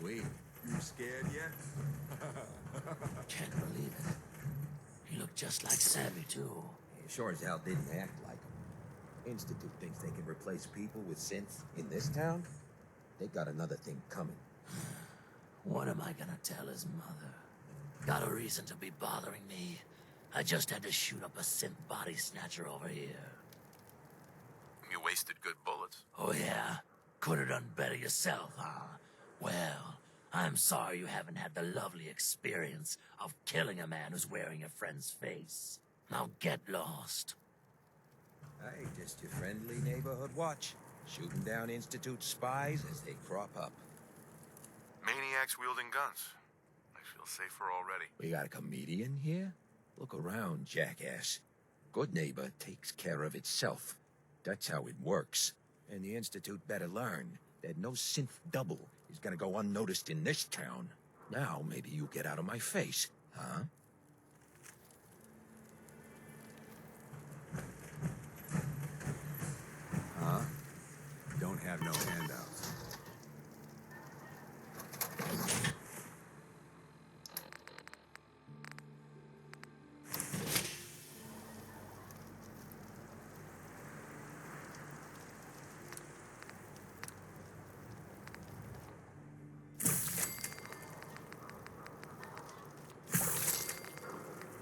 Sweet. You scared yet? Can't believe it. He looked just like Sammy, too. He sure as hell didn't act like him. Institute thinks they can replace people with synths in this town? They got another thing coming. What am I gonna tell his mother? Got a reason to be bothering me. I just had to shoot up a synth body snatcher over here. You wasted good bullets. Oh yeah? Could have done better yourself, huh? Well, I'm sorry you haven't had the lovely experience of killing a man who's wearing a friend's face. Now get lost. Hey, just your friendly neighborhood watch. Shooting down Institute spies as they crop up. Maniacs wielding guns. I feel safer already. We got a comedian here? Look around, jackass. Good neighbor takes care of itself. That's how it works. And the Institute better learn that no synth double is gonna go unnoticed in this town. Now maybe you get out of my face, huh? Huh? Don't have no handouts.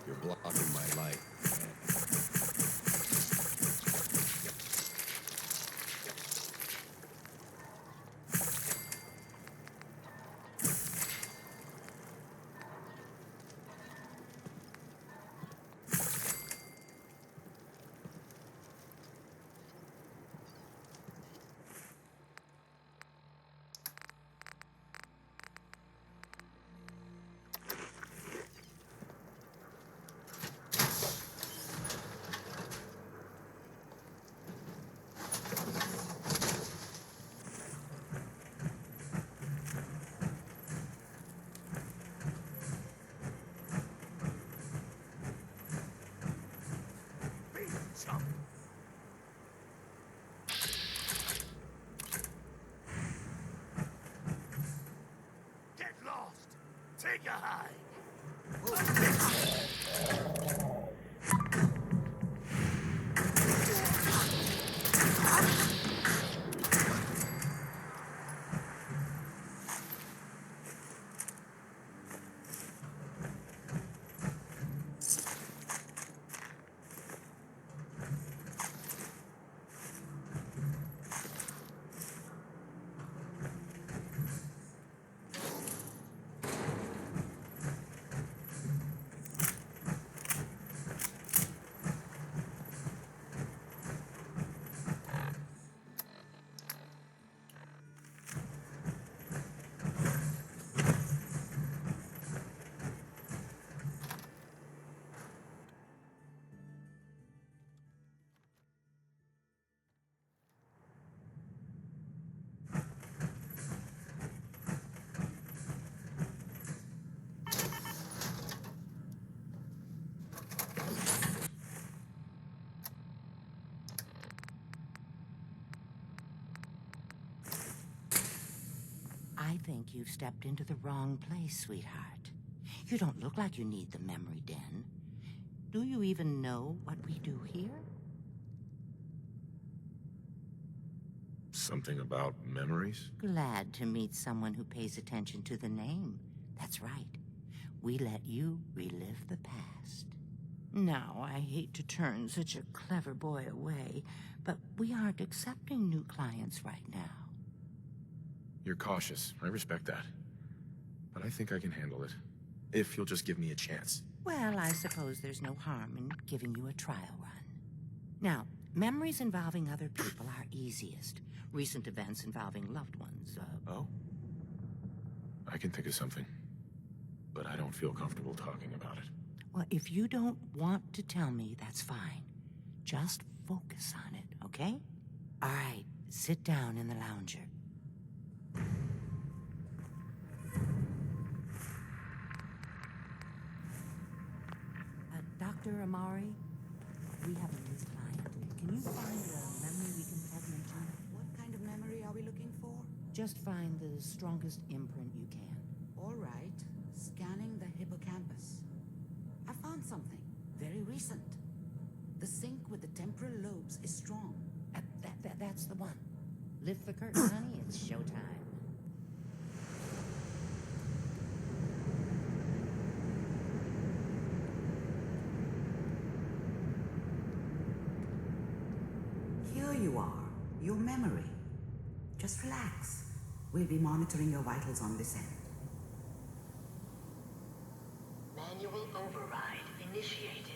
You're blocking my light. Get lost! Take a hike! I think you've stepped into the wrong place, sweetheart. You don't look like you need the memory den. Do you even know what we do here? Something about memories? Glad to meet someone who pays attention to the name. That's right. We let you relive the past. Now, I hate to turn such a clever boy away, but we aren't accepting new clients right now. You're cautious. I respect that. But I think I can handle it. If you'll just give me a chance. Well, I suppose there's no harm in giving you a trial run. Now, memories involving other people are easiest. Recent events involving loved ones, Oh? I can think of something. But I don't feel comfortable talking about it. Well, if you don't want to tell me, that's fine. Just focus on it, okay? All right, sit down in the lounger. Dr. Amari, we have a new client. Can you find a memory we can plug into? What kind of memory are we looking for? Just find the strongest imprint you can. All right. Scanning the hippocampus. I found something very recent. The sync with the temporal lobes is strong. That's the one. Lift the curtain, honey. It's showtime. Here you are. Your memory. Just relax. We'll be monitoring your vitals on this end. Manual override initiated.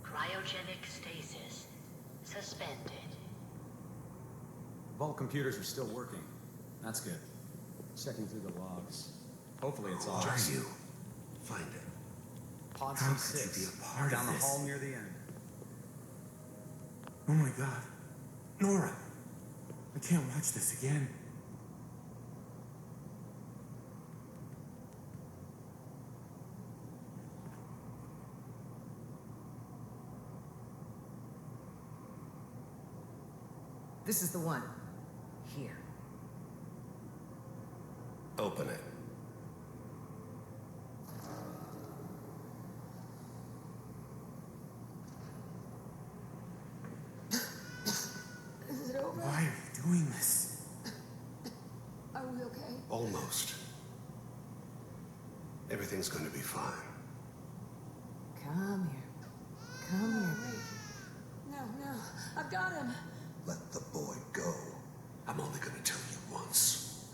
Cryogenic stasis suspended. Vault computers are still working. That's good. Checking through the logs. Hopefully it's all. Are you? Find it. Pod How could C6. you be a part down of the this? hall near the end. Oh my god. Nora! I can't watch this again. This is the one. Here. Open it. Is it over? Why are you doing this? Are we okay? Almost. Everything's gonna be fine. Come here. Come here. No, I've got him. Let the boy go. I'm only gonna tell you once.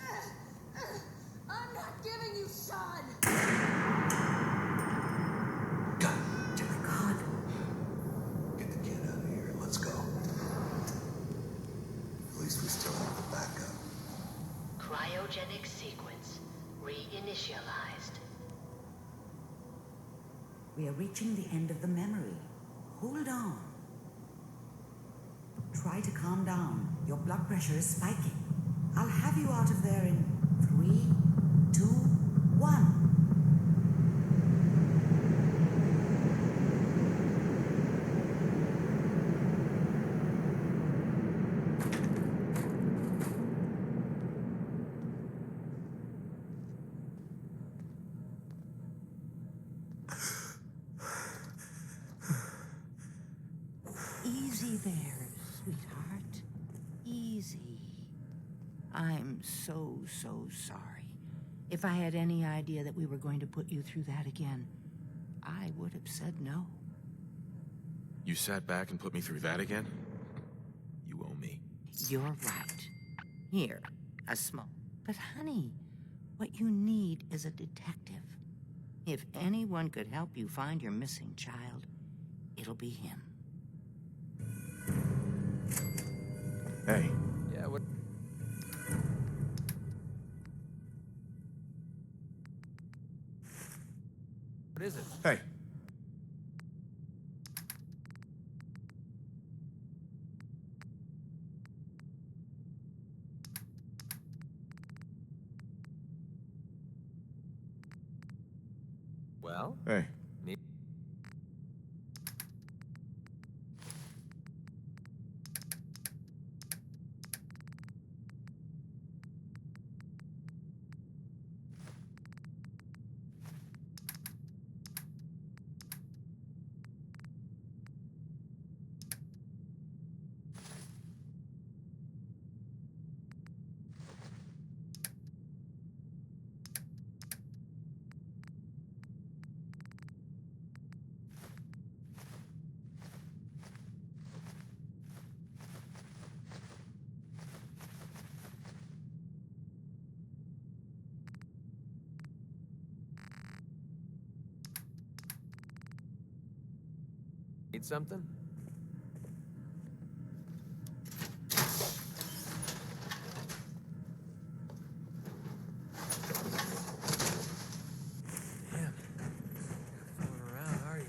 I'm not giving you Sean. God damn it. God. Get the kid out of here and let's go. At least we still have the backup. Cryogenic sequence reinitialized. We are reaching the end of the memory. Hold on. Try to calm down. Your blood pressure is spiking. I'll have you out of there in 3, 2, 1. Easy there, sweetheart. Easy. I'm so sorry. If I had any idea that we were going to put you through that again, I would have said no. You sat back and put me through that again? You owe me. You're right. Here, a small. But honey, what you need is a detective. If anyone could help you find your missing child, it'll be him. Hey, Yeah, what? What is it? hey. Well? Hey. Need something? Damn. Fooling around, are you?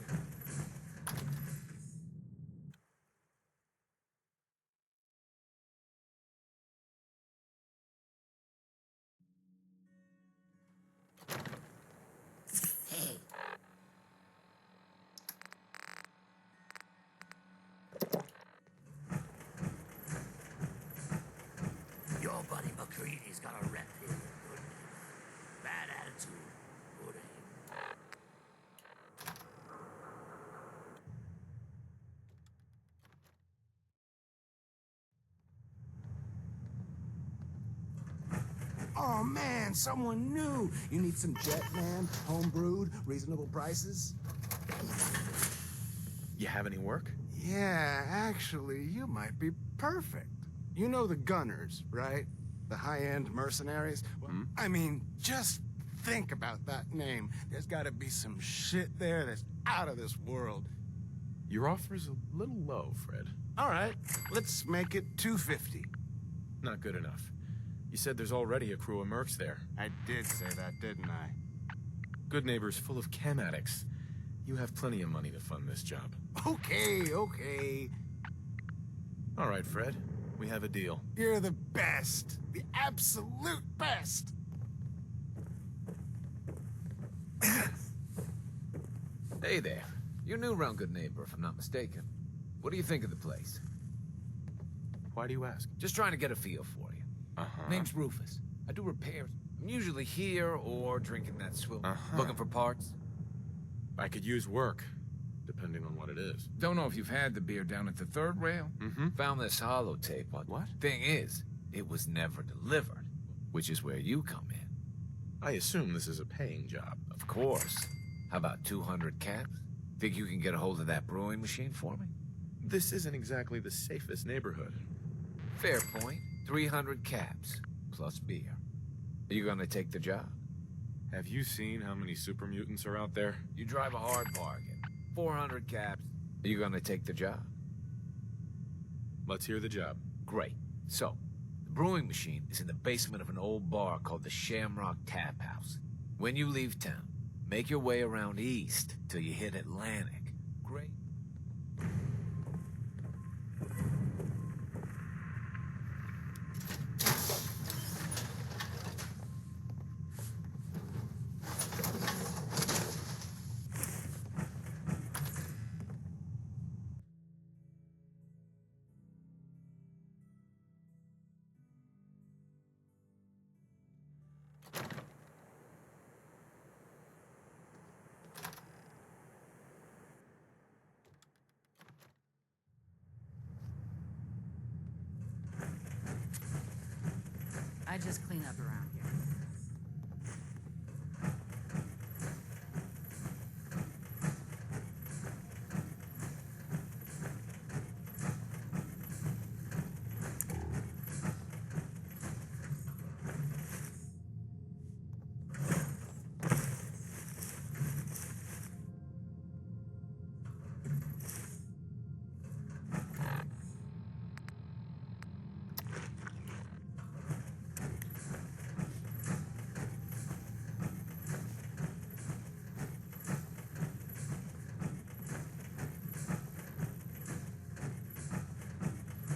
Hey. Oh man, someone new. You need some jet, man? Home-brewed, reasonable prices? You have any work? Yeah, actually, you might be perfect. You know the Gunners, right? The high-end mercenaries? Well, I mean, just think about that name. There's gotta be some shit there that's out of this world. Your offer's a little low, Fred. All right, let's make it 250. Not good enough. You said there's already a crew of mercs there. I did say that, didn't I? Good Neighbor's full of chem addicts. You have plenty of money to fund this job. Okay. All right, Fred. We have a deal. You're the best. The absolute best. Hey there. You're new around Good Neighbor, if I'm not mistaken. What do you think of the place? Why do you ask? Just trying to get a feel for you. Name's Rufus. I do repairs. I'm usually here or drinking that swill. Looking for parts. I could use work, depending on what it is. Don't know if you've had the beer down at the third rail. Found this holotape on. What? Thing is, it was never delivered, which is where you come in. I assume this is a paying job. Of course. How about 200 caps? Think you can get a hold of that brewing machine for me? This isn't exactly the safest neighborhood. Fair point. 300 caps, plus beer. Are you gonna take the job? Have you seen how many super mutants are out there? You drive a hard bargain. 400 caps. Are you gonna take the job? Let's hear the job. Great. So, the brewing machine is in the basement of an old bar called the Shamrock Tap House. When you leave town, make your way around east till you hit Atlantic. Great. I just clean up around here.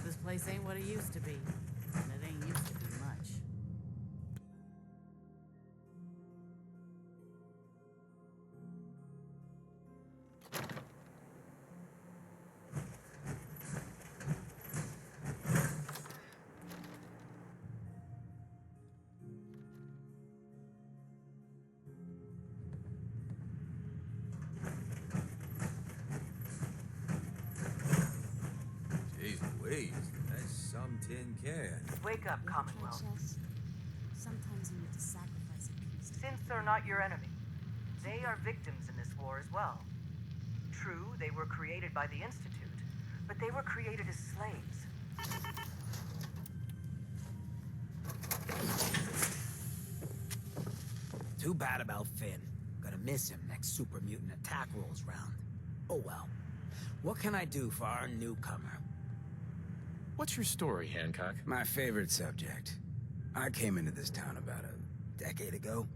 This place ain't what it used to be. And it ain't used to be much. Jeez Louise, that's some tin can. Wake up, Commonwealth. Sometimes you need to sacrifice a piece. Since they're not your enemy, they are victims in this war as well. True, they were created by the Institute, but they were created as slaves. Too bad about Finn. Gonna miss him next super mutant attack rolls round. Oh well. What can I do for our newcomer? What's your story, Hancock? My favorite subject. I came into this town about a decade ago.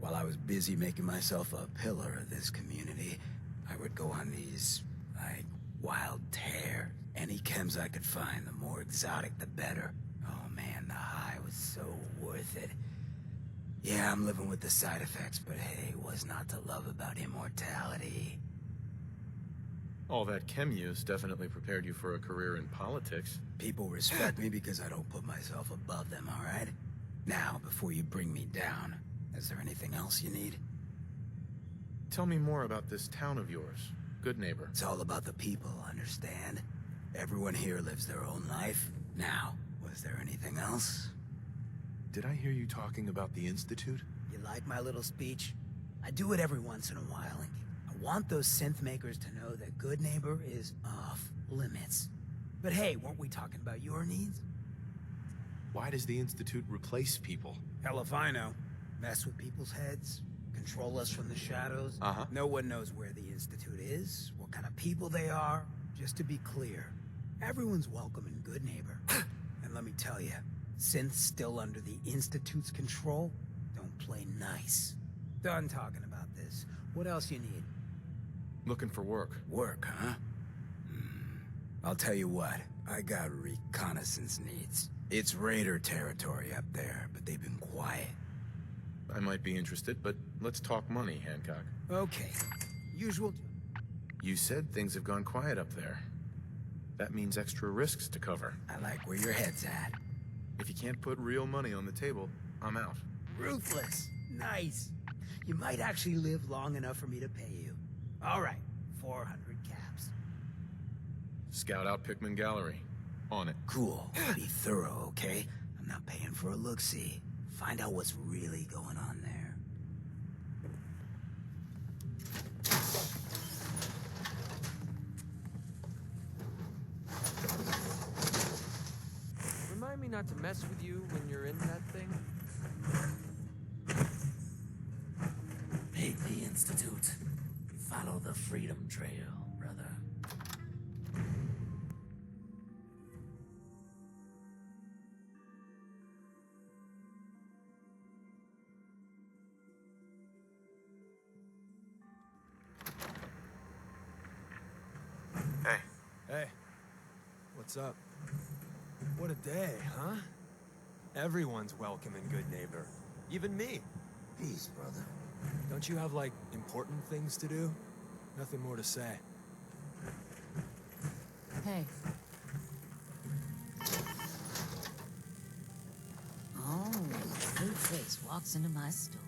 While I was busy making myself a pillar of this community, I would go on these, wild tears. Any chems I could find, the more exotic, the better. Oh man, the high was so worth it. Yeah, I'm living with the side effects, but hey, what's not to love about immortality? All that chem use definitely prepared you for a career in politics. People respect me because I don't put myself above them, all right? Now, before you bring me down, is there anything else you need? Tell me more about this town of yours, Good Neighbor. It's all about the people, understand? Everyone here lives their own life. Now, was there anything else? Did I hear you talking about the Institute? You like my little speech? I do it every once in a while. I want those synth makers to know that Good Neighbor is off limits. But hey, weren't we talking about your needs? Why does the Institute replace people? Hell if I know. Mess with people's heads, control us from the shadows. Uh-huh. No one knows where the Institute is, what kind of people they are. Just to be clear, everyone's welcome in Good Neighbor. And let me tell you, synths still under the Institute's control don't play nice. Done talking about this. What else you need? Looking for work. Work, huh? I'll tell you what, I got reconnaissance needs. It's raider territory up there, but they've been quiet. I might be interested, but let's talk money, Hancock. Okay. Usual... You said things have gone quiet up there. That means extra risks to cover. I like where your head's at. If you can't put real money on the table, I'm out. Ruthless. Nice. You might actually live long enough for me to pay you. All right, 400 caps. Scout out Pickman Gallery. On it. Cool. Be thorough, okay? I'm not paying for a look-see. Find out what's really going on there. Remind me not to mess with you when you're in that thing. Hate the Institute. Follow the Freedom Trail, brother. Hey. Hey. What's up? What a day, huh? Everyone's welcome in Good Neighbor. Even me. Peace, brother. Don't you have, like, important things to do? Nothing more to say. Hey. Oh, new face walks into my store.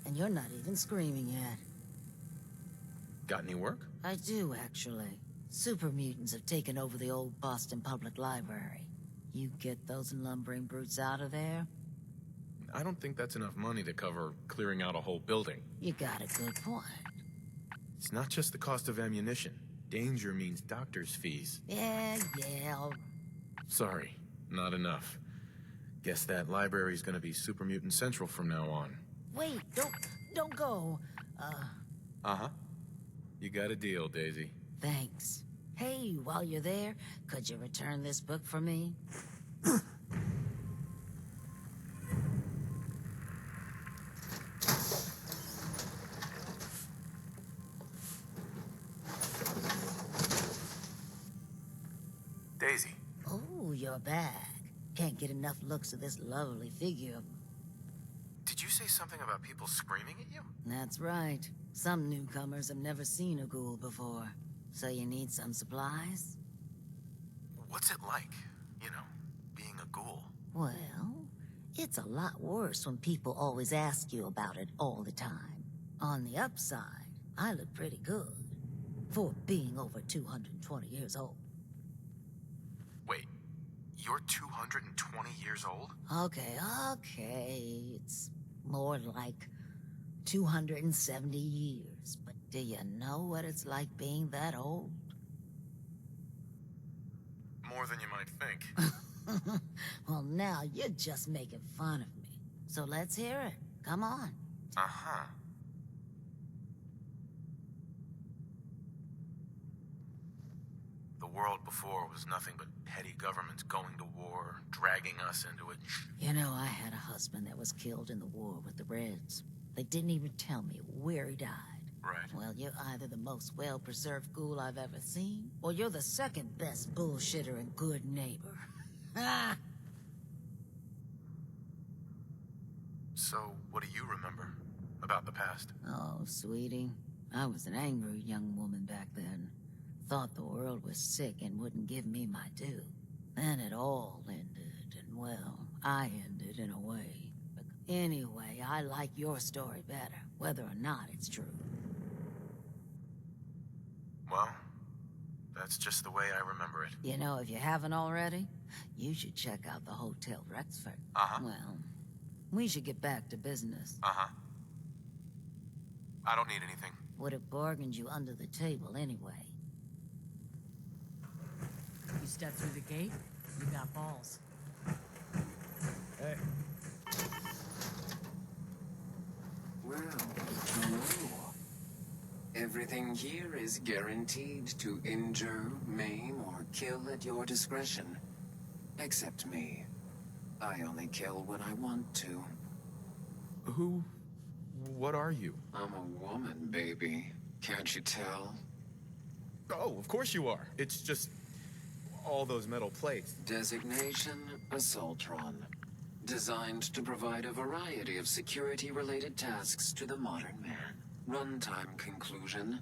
And you're not even screaming yet. Got any work? I do, actually. Super mutants have taken over the old Boston Public Library. You get those lumbering brutes out of there? I don't think that's enough money to cover clearing out a whole building. You got a good point. It's not just the cost of ammunition. Danger means doctor's fees. Yeah, all right. Sorry, not enough. Guess that library's gonna be Super Mutant Central from now on. Wait, don't go. Uh-huh. You got a deal, Daisy. Thanks. Hey, while you're there, could you return this book for me? Daisy. Oh, you're back. Can't get enough looks of this lovely figure. Did you say something about people screaming at you? That's right. Some newcomers have never seen a ghoul before. So you need some supplies? What's it like, you know, being a ghoul? Well, it's a lot worse when people always ask you about it all the time. On the upside, I look pretty good. For being over 220 years old. Wait, you're 220 years old? Okay. It's more like 270 years. But do you know what it's like being that old? More than you might think. Well, now you're just making fun of me. So let's hear it. Come on. Uh-huh. The world before was nothing but petty governments going to war, dragging us into it. You know, I had a husband that was killed in the war with the Reds. They didn't even tell me where he died. Right. Well, you're either the most well-preserved ghoul I've ever seen, or you're the second best bullshitter and Good Neighbor. Ah! So, what do you remember about the past? Oh, sweetie, I was an angry young woman back then. Thought the world was sick and wouldn't give me my due. Then it all ended, and well, I ended in a way. But anyway, I like your story better, whether or not it's true. Well, that's just the way I remember it. You know, if you haven't already, you should check out the Hotel Rexford. Uh-huh. Well, We should get back to business. Uh-huh. I don't need anything. Would have bargained you under the table anyway. You step through the gate, you got balls. Hey. Well, hello. Everything here is guaranteed to injure, maim, or kill at your discretion. Except me. I only kill when I want to. What are you? I'm a woman, baby. Can't you tell? Oh, of course you are. It's just all those metal plates. Designation, Assaultron. Designed to provide a variety of security-related tasks to the modern man. Runtime conclusion.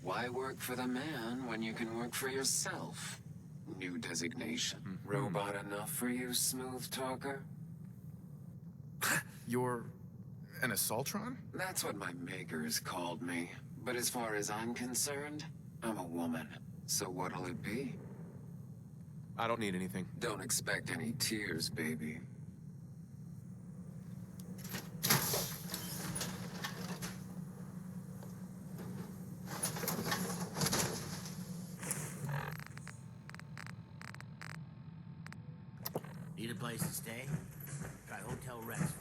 Why work for the man when you can work for yourself? New designation. Robot enough for you, smooth talker? You're an Assaultron? That's what my makers called me. But as far as I'm concerned, I'm a woman. So what'll it be? I don't need anything. Don't expect any tears, baby. Need a place to stay? Try Hotel Rexford.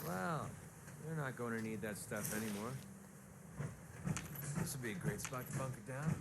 Well, you're not going to need that stuff anymore. This would be a great spot to bunk it down.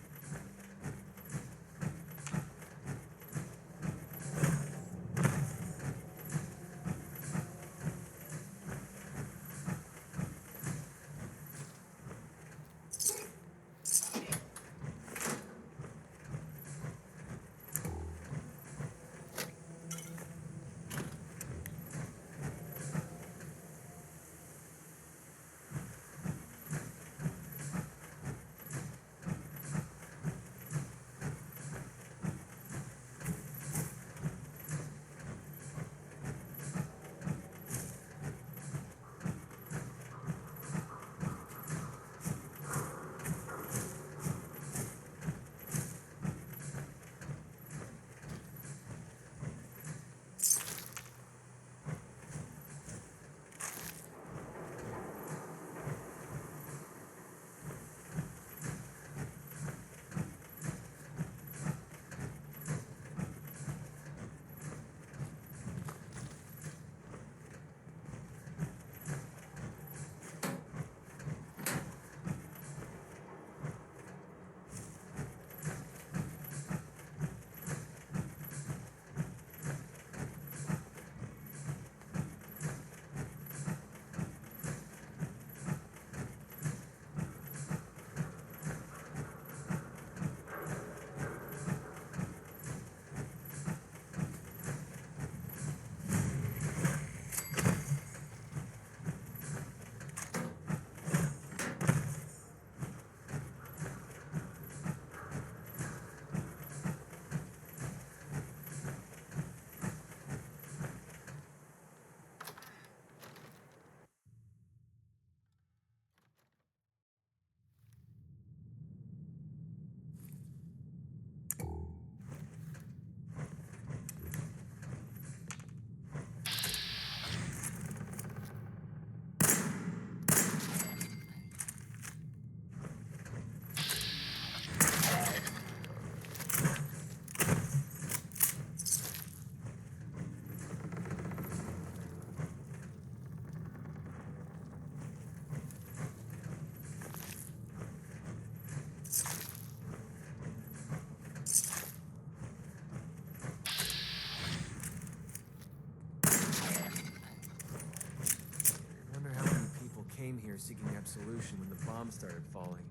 there seeking absolution when the bombs started falling.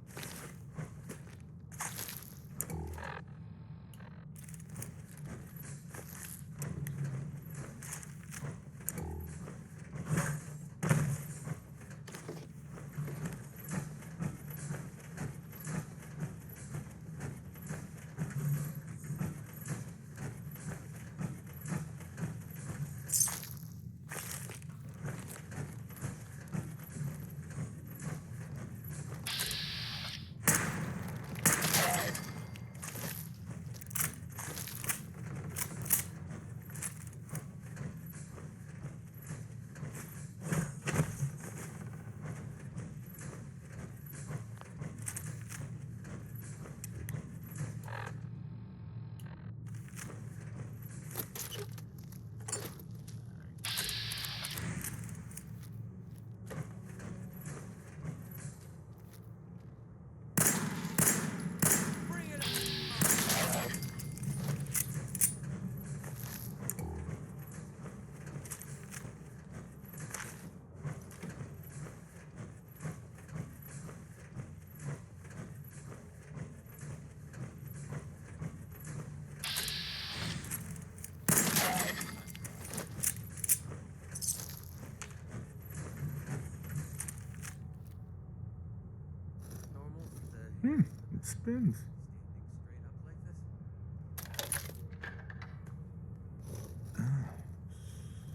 It spins.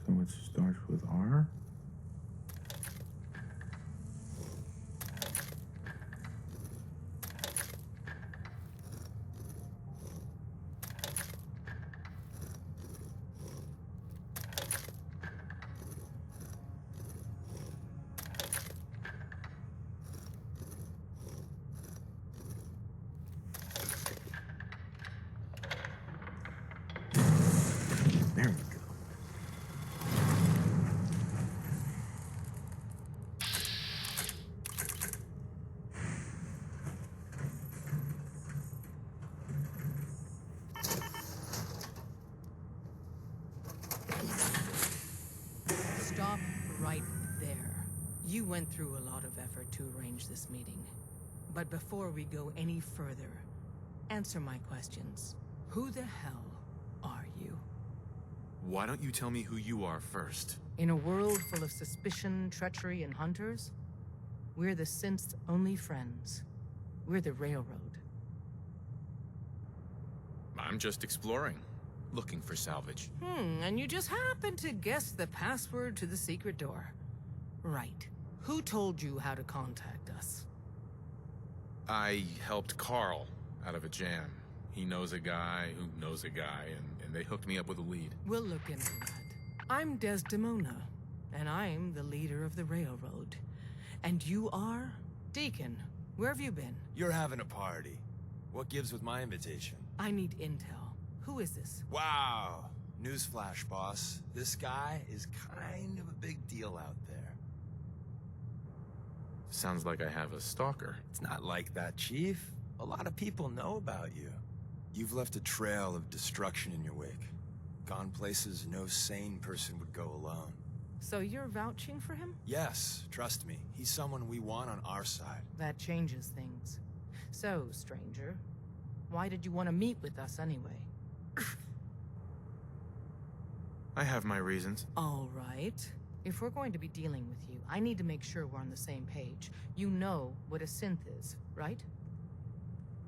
So it starts with R? There we go. Stop right there. You went through a lot of effort to arrange this meeting. But before we go any further, answer my questions. Who the hell are you? Why don't you tell me who you are first? In a world full of suspicion, treachery, and hunters, we're the synth's only friends. We're the Railroad. I'm just exploring, looking for salvage. And you just happened to guess the password to the secret door. Right. Who told you how to contact us? I helped Carl out of a jam. He knows a guy who knows a guy, and they hooked me up with a lead. We'll look into that. I'm Desdemona, and I'm the leader of the Railroad. And you are? Deacon, where have you been? You're having a party. What gives with my invitation? I need intel. Who is this? Wow. Newsflash, boss. This guy is kind of a big deal out there. Sounds like I have a stalker. It's not like that, Chief. A lot of people know about you. You've left a trail of destruction in your wake. Gone places no sane person would go alone. So you're vouching for him? Yes, trust me. He's someone we want on our side. That changes things. So, stranger, why did you want to meet with us anyway? I have my reasons. All right. If we're going to be dealing with you, I need to make sure we're on the same page. You know what a synth is, right?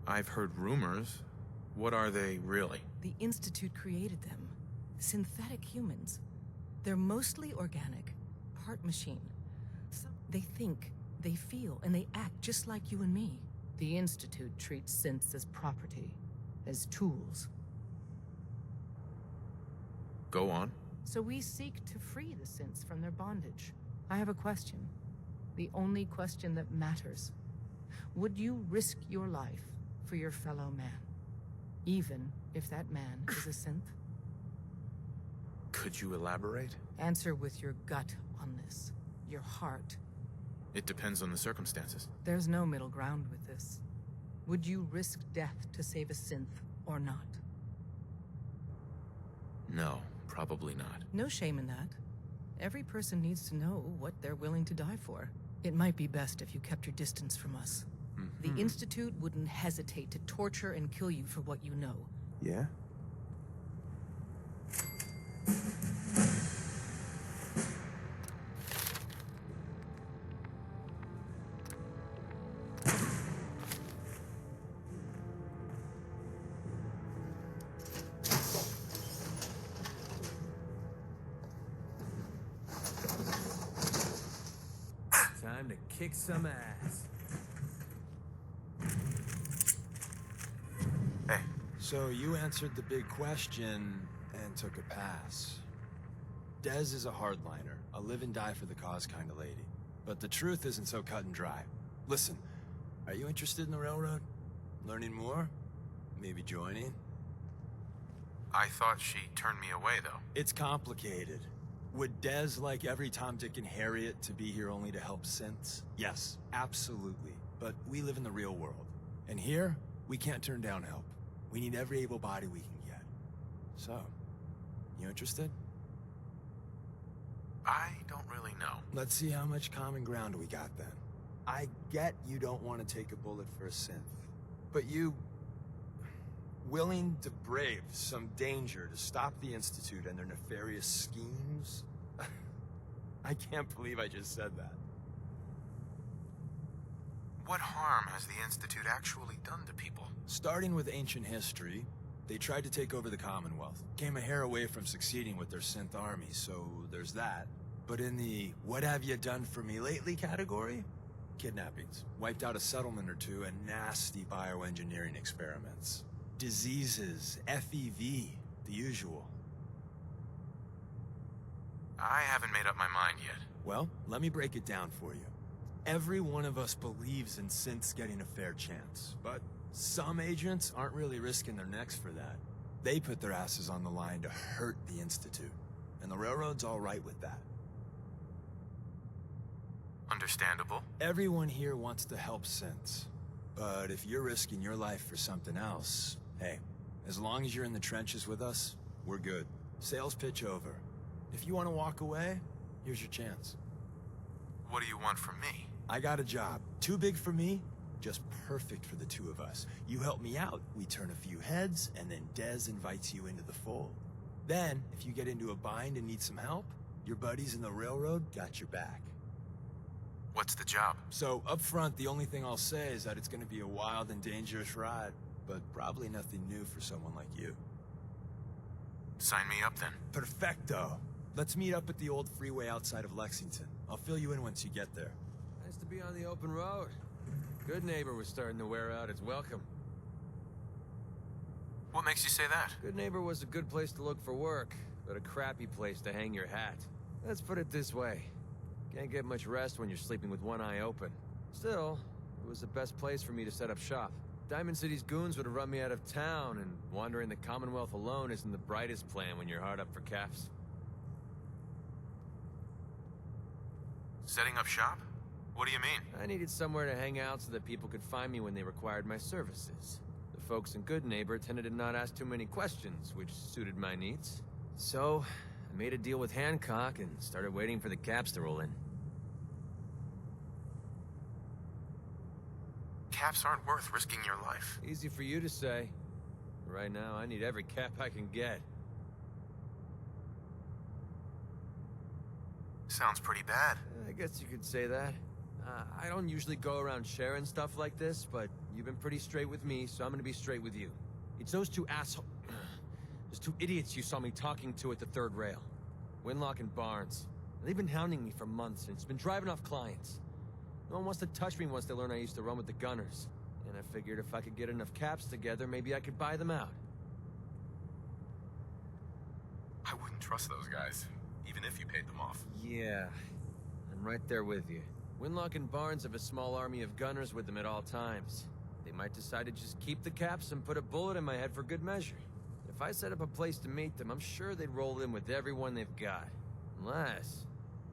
I've heard rumors. What are they really? The Institute created them. Synthetic humans. They're mostly organic, part machine. So they think, they feel, and they act just like you and me. The Institute treats synths as property, as tools. Go on. So we seek to free the synths from their bondage. I have a question. The only question that matters. Would you risk your life for your fellow man? Even if that man is a synth? Could you elaborate? Answer with your gut on this. Your heart. It depends on the circumstances. There's no middle ground with this. Would you risk death to save a synth or not? No, probably not. No shame in that. Every person needs to know what they're willing to die for. It might be best if you kept your distance from us. The Institute wouldn't hesitate to torture and kill you for what you know. Yeah? Time to kick some ass. Hey. So you answered the big question and took a pass. Dez is a hardliner, a live and die for the cause kind of lady. But the truth isn't so cut and dry. Listen, are you interested in the railroad? Learning more? Maybe joining? I thought she turned me away, though. It's complicated. Would Dez like every Tom, Dick, and Harriet to be here only to help synths? Yes, absolutely. But we live in the real world. And here, we can't turn down help. We need every able body we can get. So, you interested? I don't really know. Let's see how much common ground we got then. I get you don't want to take a bullet for a synth. But you... willing to brave some danger to stop the Institute and their nefarious schemes? I can't believe I just said that. What harm has the Institute actually done to people? Starting with ancient history, they tried to take over the Commonwealth. Came a hair away from succeeding with their synth army, so there's that. But in the what have you done for me lately category? Kidnappings. Wiped out a settlement or two and nasty bioengineering experiments. Diseases, FEV, the usual. I haven't made up my mind yet. Well, let me break it down for you. Every one of us believes in synths getting a fair chance, but some agents aren't really risking their necks for that. They put their asses on the line to hurt the Institute, and the Railroad's all right with that. Understandable. Everyone here wants to help synths, but if you're risking your life for something else, hey, as long as you're in the trenches with us, we're good. Sales pitch over. If you want to walk away, here's your chance. What do you want from me? I got a job. Too big for me, just perfect for the two of us. You help me out, we turn a few heads, and then Dez invites you into the fold. Then, if you get into a bind and need some help, your buddies in the Railroad got your back. What's the job? So, up front, the only thing I'll say is that it's gonna be a wild and dangerous ride, but probably nothing new for someone like you. Sign me up then. Perfecto. Let's meet up at the old freeway outside of Lexington. I'll fill you in once you get there. Nice to be on the open road. Good Neighbor was starting to wear out its welcome. What makes you say that? Good Neighbor was a good place to look for work, but a crappy place to hang your hat. Let's put it this way. Can't get much rest when you're sleeping with one eye open. Still, it was the best place for me to set up shop. Diamond City's goons would have run me out of town, and wandering the Commonwealth alone isn't the brightest plan when you're hard up for caps. Setting up shop? What do you mean? I needed somewhere to hang out so that people could find me when they required my services. The folks in Good Neighbor tended to not ask too many questions, which suited my needs. So, I made a deal with Hancock and started waiting for the caps to roll in. Caps aren't worth risking your life. Easy for you to say. Right now, I need every cap I can get. Sounds pretty bad. I guess you could say that. I don't usually go around sharing stuff like this, but you've been pretty straight with me, so I'm gonna be straight with you. It's those two those two idiots you saw me talking to at the third rail. Winlock and Barnes. They've been hounding me for months, and it's been driving off clients. No one wants to touch me once they learn I used to run with the Gunners. And I figured if I could get enough caps together, maybe I could buy them out. I wouldn't trust those guys, even if you paid them off. Yeah, I'm right there with you. Winlock and Barnes have a small army of gunners with them at all times. They might decide to just keep the caps and put a bullet in my head for good measure. If I set up a place to meet them, I'm sure they'd roll in with everyone they've got. Unless,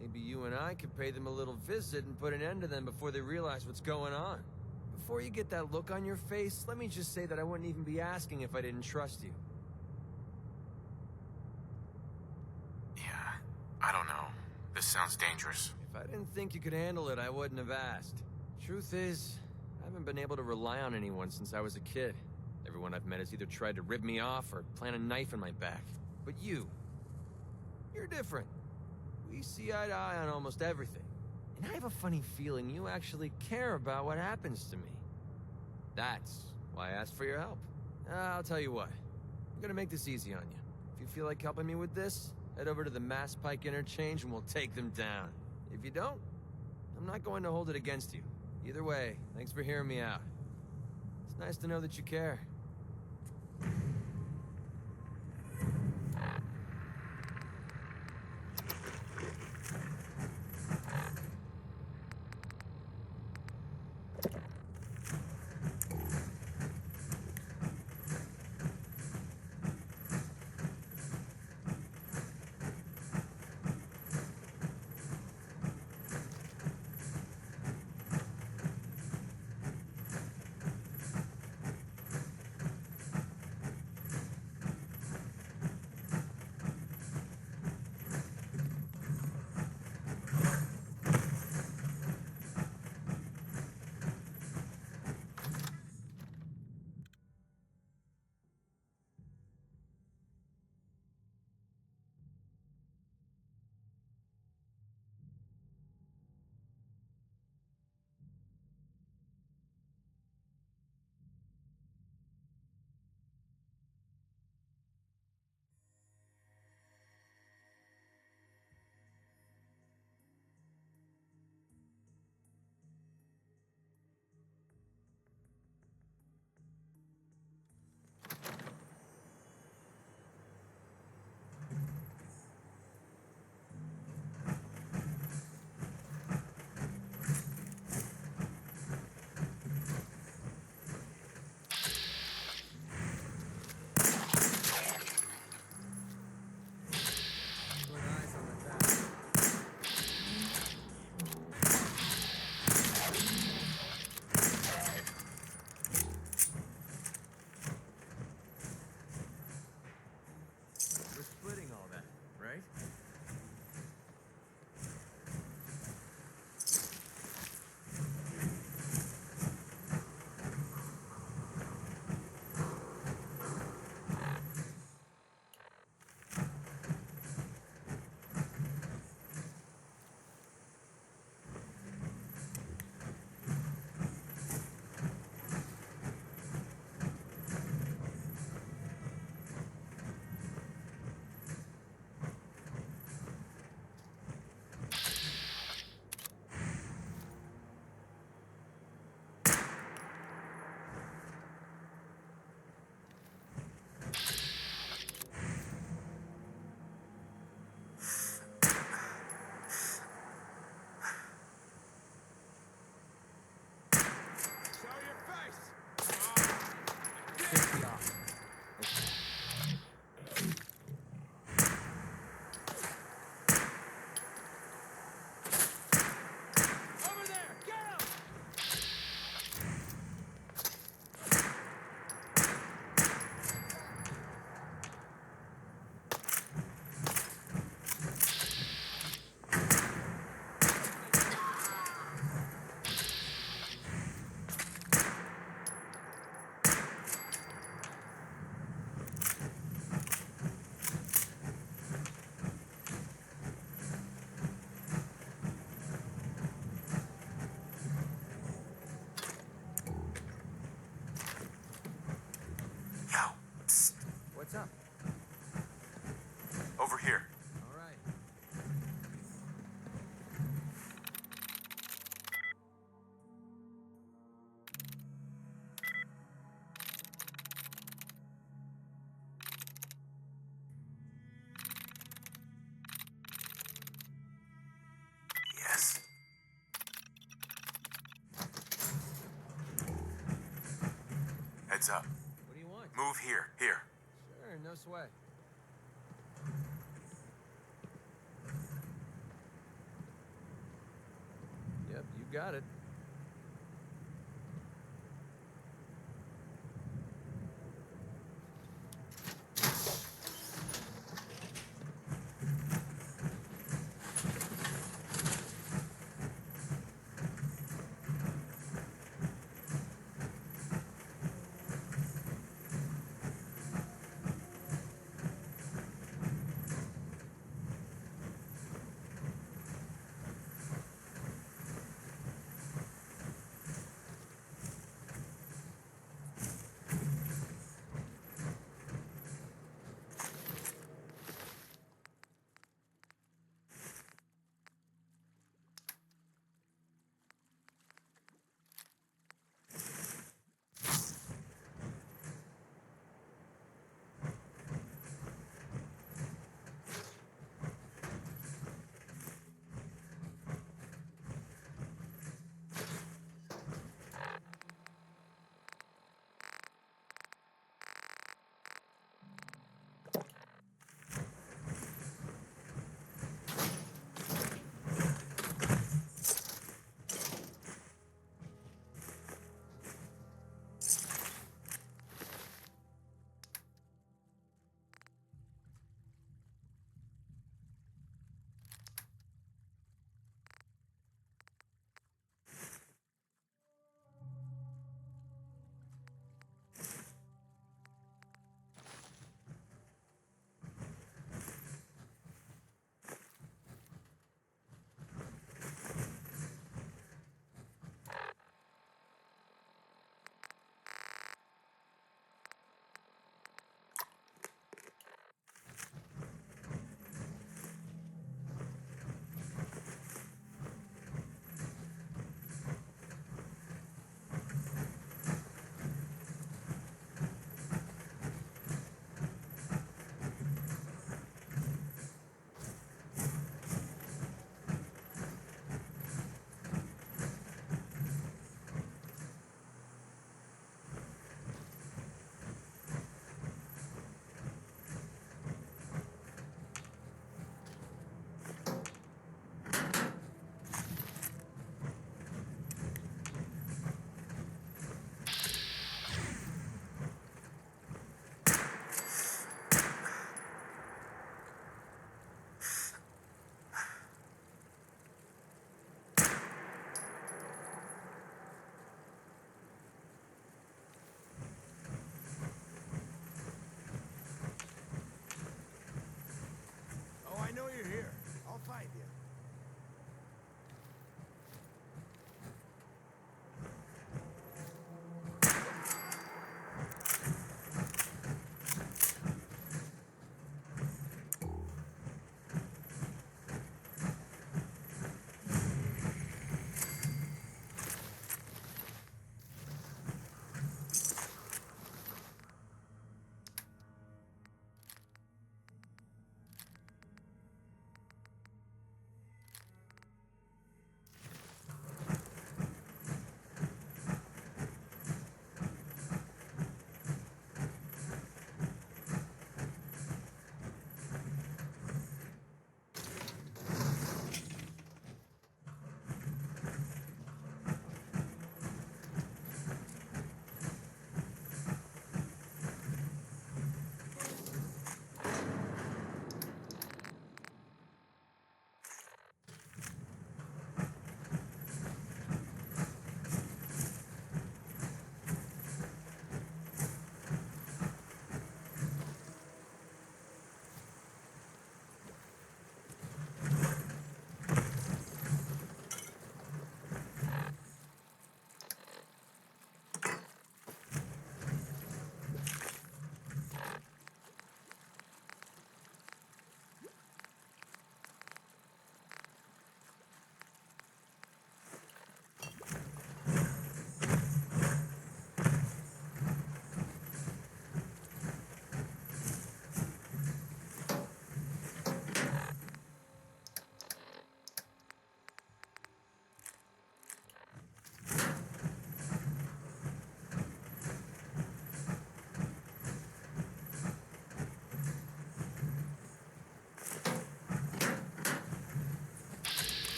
maybe you and I could pay them a little visit and put an end to them before they realize what's going on. Before you get that look on your face, let me just say that I wouldn't even be asking if I didn't trust you. Yeah, I don't know. This sounds dangerous. If I didn't think you could handle it, I wouldn't have asked. Truth is, I haven't been able to rely on anyone since I was a kid. Everyone I've met has either tried to rip me off or plant a knife in my back. But you're different. We see eye to eye on almost everything. And I have a funny feeling you actually care about what happens to me. That's why I asked for your help. I'll tell you what. I'm gonna make this easy on you. If you feel like helping me with this, head over to the Mass Pike interchange and we'll take them down. If you don't, I'm not going to hold it against you. Either way, thanks for hearing me out. It's nice to know that you care. What's up? Over here. All right. Yes. Heads up. What do you want? Move here. Here. Sure, no sweat. Yep, you got it.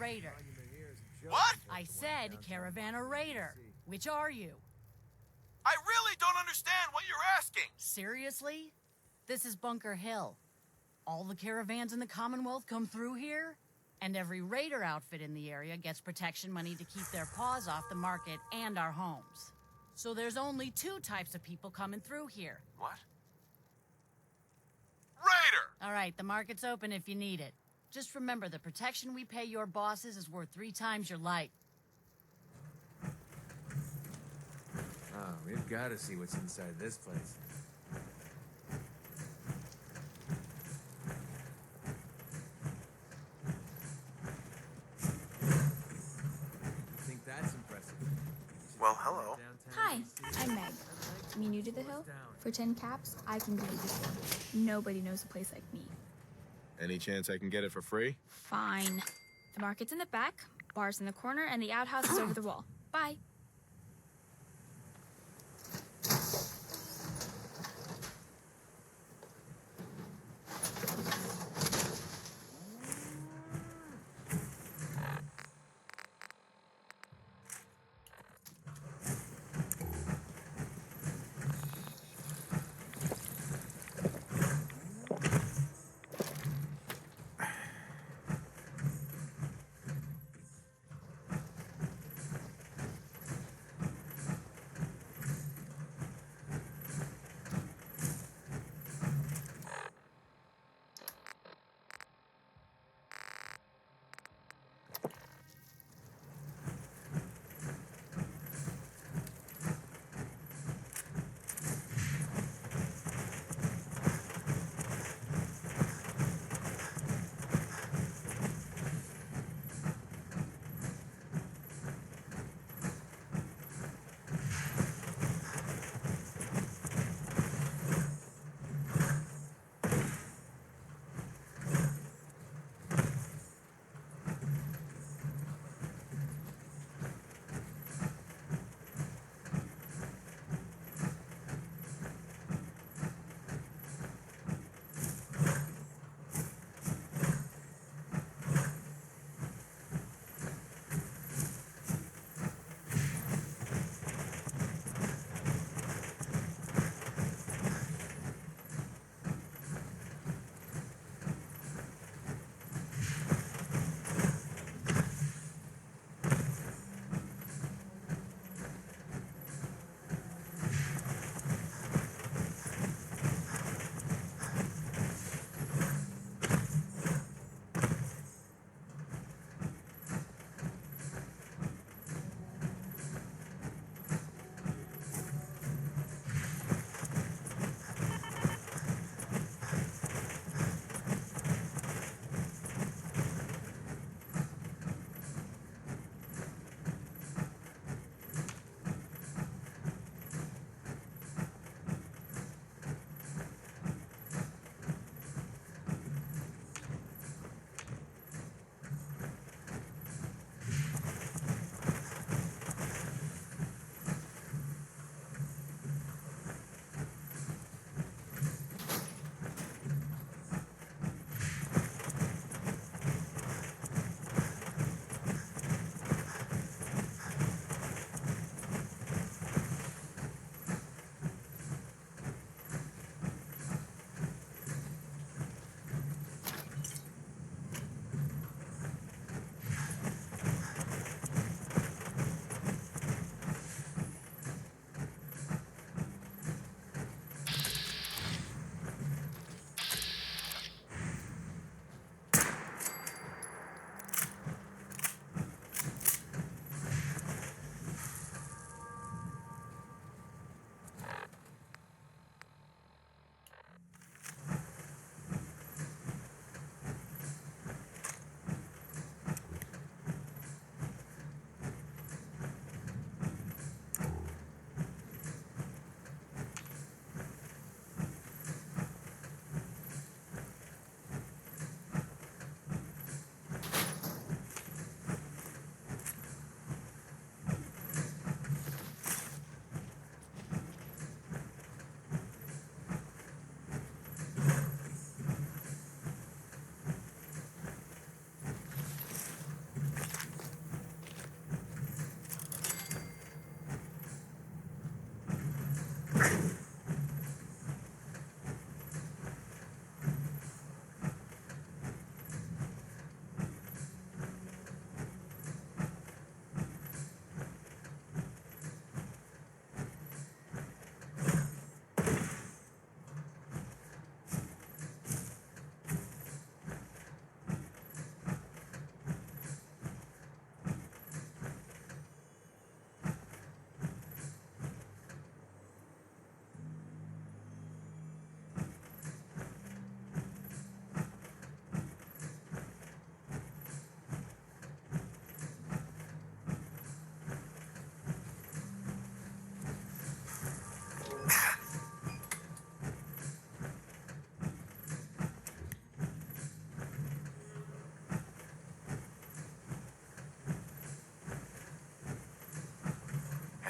raider. What? I said caravan or raider. Which are you? I really don't understand what you're asking. Seriously? This is Bunker Hill. All the caravans in the Commonwealth come through here, and every raider outfit in the area gets protection money to keep their paws off the market and our homes. So there's only two types of people coming through here. What? Raider! All right, the market's open if you need it. Just remember, the protection we pay your bosses is worth 3 times your life. Oh, we've got to see what's inside this place. I think that's impressive. Well, hello. Hi, I'm Meg. I mean, new to the hill? For 10 caps, I can give you this one. Nobody knows a place like me. Any chance I can get it for free? Fine. The market's in the back, bar's in the corner, and the outhouse is over the wall. Bye.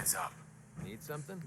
Hands up. Need something?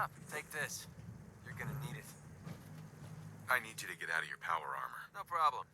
up. Take this. You're gonna need it. I need you to get out of your power armor. No problem.